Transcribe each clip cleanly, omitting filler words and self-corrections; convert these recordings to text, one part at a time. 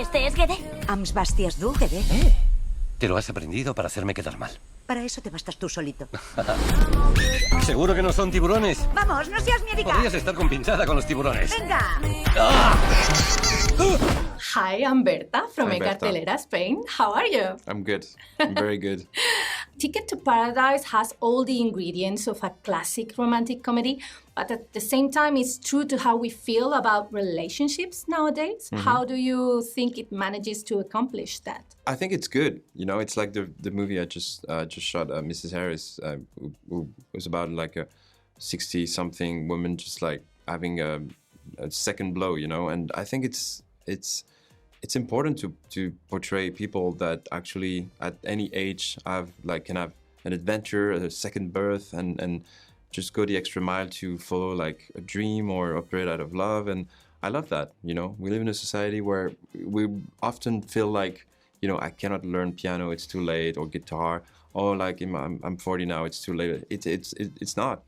Este es Gede. Ams bastias du, Gede. Te lo has aprendido para hacerme quedar mal. Para eso te bastas tú solito. ¿Seguro que no son tiburones? Vamos, no seas miedica. Podrías estar compinchada con los tiburones. Venga. Hi, I'm Berta from Hi, Berta. Cartelera, Spain. How are you? I'm good. I'm very good. Ticket to Paradise has all the ingredients of a classic romantic comedy, but at the same time, it's true to how we feel about relationships nowadays. How do you think it manages to accomplish that? I think it's good. You know, it's like the movie I just shot, Mrs. Harris, who was about like a 60-something woman just like having a second blow, you know. And I think it's important to portray people that actually at any age can have an adventure, a second birth, and just go the extra mile to follow like a dream or operate out of love. And I love that, you know. We live in a society where we often feel like, you know, I cannot learn piano, it's too late, or guitar, or like I'm 40 now, it's too late. It's not.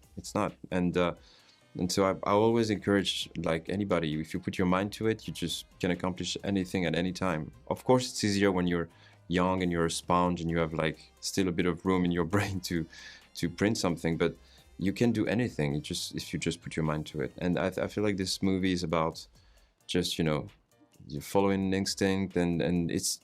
And so I always encourage like anybody, if you put your mind to it, you just can accomplish anything at any time. Of course, it's easier when you're young and you're a sponge and you have like still a bit of room in your brain to print something, but you can do anything if you just put your mind to it. And I feel like this movie is about just, you know, you're following an instinct, and it's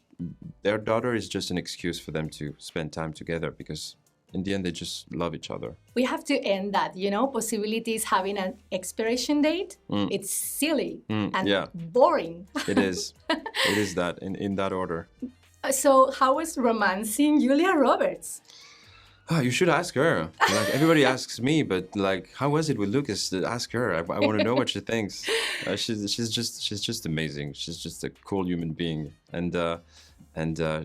their daughter is just an excuse for them to spend time together, because in the end they just love each other. We have to end that, you know, possibilities having an expiration date. It's silly and boring. It is. It is that, in that order. So how was romancing Julia Roberts? Oh, you should ask her. Like everybody asks me, but like, how was it with Lucas? Ask her. I want to know what she thinks. She's just amazing. She's just a cool human being, and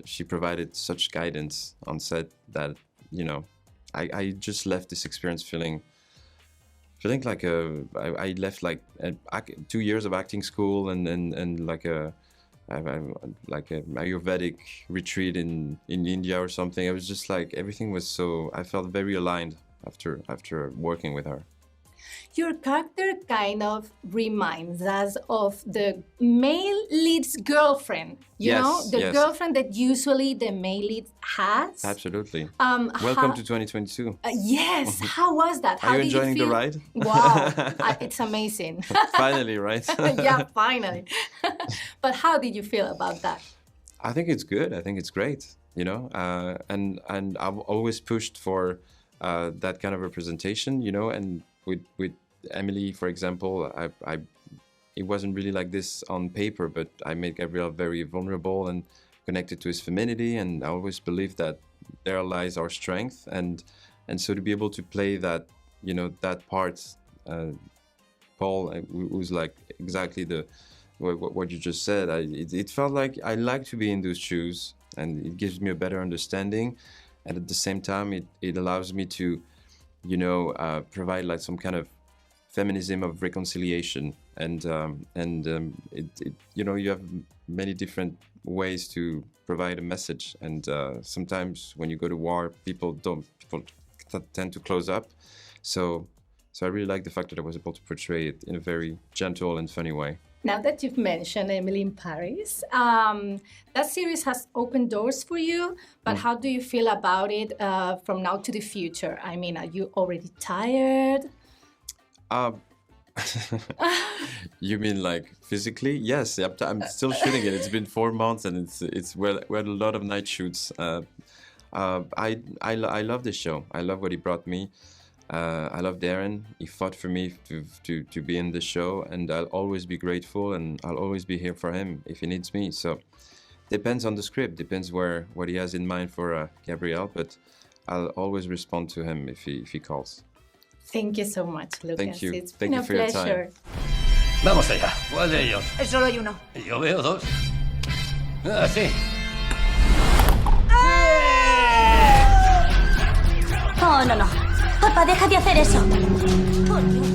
she provided such guidance on set that, you know, I just left this experience feeling like I left like 2 years of acting school and like a Ayurvedic retreat in India or something. I was just like, everything was so, I felt very aligned after working with her. Your character kind of reminds us of the male lead's girlfriend, you know? The girlfriend that usually the male lead has. Absolutely. Welcome to 2022. Yes, how was that? Are you enjoying the ride? Wow, it's amazing. Finally, right? Yeah, finally. But how did you feel about that? I think it's good. I think it's great, you know? And I've always pushed for that kind of representation, you know? And with Emily, for example, it wasn't really like this on paper, but I made Gabriel very vulnerable and connected to his femininity, and I always believed that there lies our strength, and so to be able to play that, you know, that part, Paul, who's like exactly what you just said. It felt like I like to be in those shoes, and it gives me a better understanding, and at the same time, it allows me to, you know, provide like some kind of feminism of reconciliation, and you know, you have many different ways to provide a message, and sometimes when you go to war, people tend to close up. So I really like the fact that I was able to portray it in a very gentle and funny way. Now that you've mentioned Emily in Paris, that series has opened doors for you, but how do you feel about it from now to the future? I mean, are you already tired? You mean like physically? Yes, I'm still shooting it. It's been 4 months, and we had a lot of night shoots. I love this show. I love what he brought me. I love Darren. He fought for me to be in the show, and I'll always be grateful, and I'll always be here for him if he needs me. So depends on the script, depends what he has in mind for Gabriel, but I'll always respond to him if he calls. Thank you so much, Lucas. Thank you. It's Thank been you a for your pleasure. time. Vamos allá. ¿Cuál de ellos? Solo hay uno. Yo veo dos. Ah, sí. Oh, no. Papá, deja de hacer eso. Por Dios.